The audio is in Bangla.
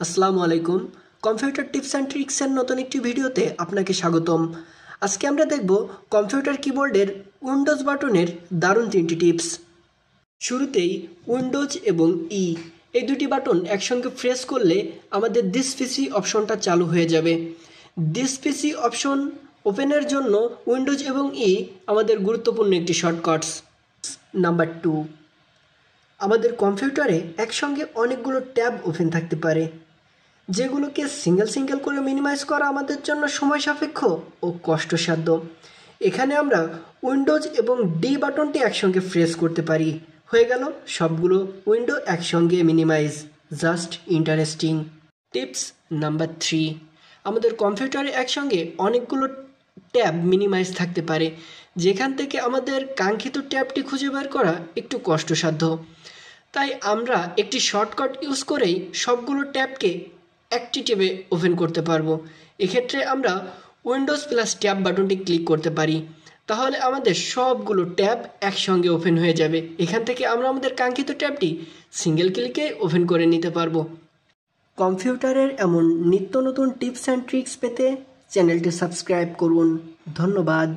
আসসালামু আলাইকুম। কম্পিউটার টিপস অ্যান্ড ট্রিক্সের নতুন একটি ভিডিওতে আপনাকে স্বাগতম। আজকে আমরা দেখব কম্পিউটার কিবোর্ডের উইন্ডোজ বাটনের দারুণ 3টি টিপস। শুরুতেই উইন্ডোজ এবং এই দুটি বাটন একসঙ্গে প্রেস করলে আমাদের দিস পিসি অপশনটা চালু হয়ে যাবে। দিস পিসি অপশন ওপেনের জন্য উইন্ডোজ এবং আমাদের গুরুত্বপূর্ণ একটি শর্টকাটস। নাম্বার 2, আমাদের কম্পিউটারে একসঙ্গে অনেকগুলো ট্যাব ওপেন থাকতে পারে, যেগুলোকে সিঙ্গেল করে মিনিমাইজ করা আমাদের জন্য সময় সাপেক্ষ ও কষ্টসাধ্য। এখানে আমরা উইন্ডোজ এবং বাটনটি একসঙ্গে প্রেস করতে পারি, হয়ে গেল সবগুলো উইন্ডো একসঙ্গে minimise. Just interesting. Tips number 3, আমাদের কম্পিউটারে একসঙ্গে অনেকগুলো ট্যাব মিনিমাইজ থাকতে পারে, যেখান থেকে আমাদের কাঙ্ক্ষিত ট্যাবটি খুঁজে বের করা একটু কষ্টসাধ্য। তাই আমরা একটি শর্টকাট ইউজ করেই সবগুলো ট্যাবকে একটি ট্যাবে ওপেন করতে পারবো। এক্ষেত্রে আমরা উইন্ডোজ প্লাস ট্যাব বাটনটি ক্লিক করতে পারি, তাহলে আমাদের সবগুলো ট্যাব একসঙ্গে ওপেন হয়ে যাবে। এখান থেকে আমরা আমাদের কাঙ্ক্ষিত ট্যাবটি সিঙ্গেল ক্লিকে ওপেন করে নিতে পারবো। কম্পিউটারের এমন নিত্য নতুন টিপস অ্যান্ড ট্রিক্স পেতে চ্যানেলটি সাবস্ক্রাইব করুন। ধন্যবাদ।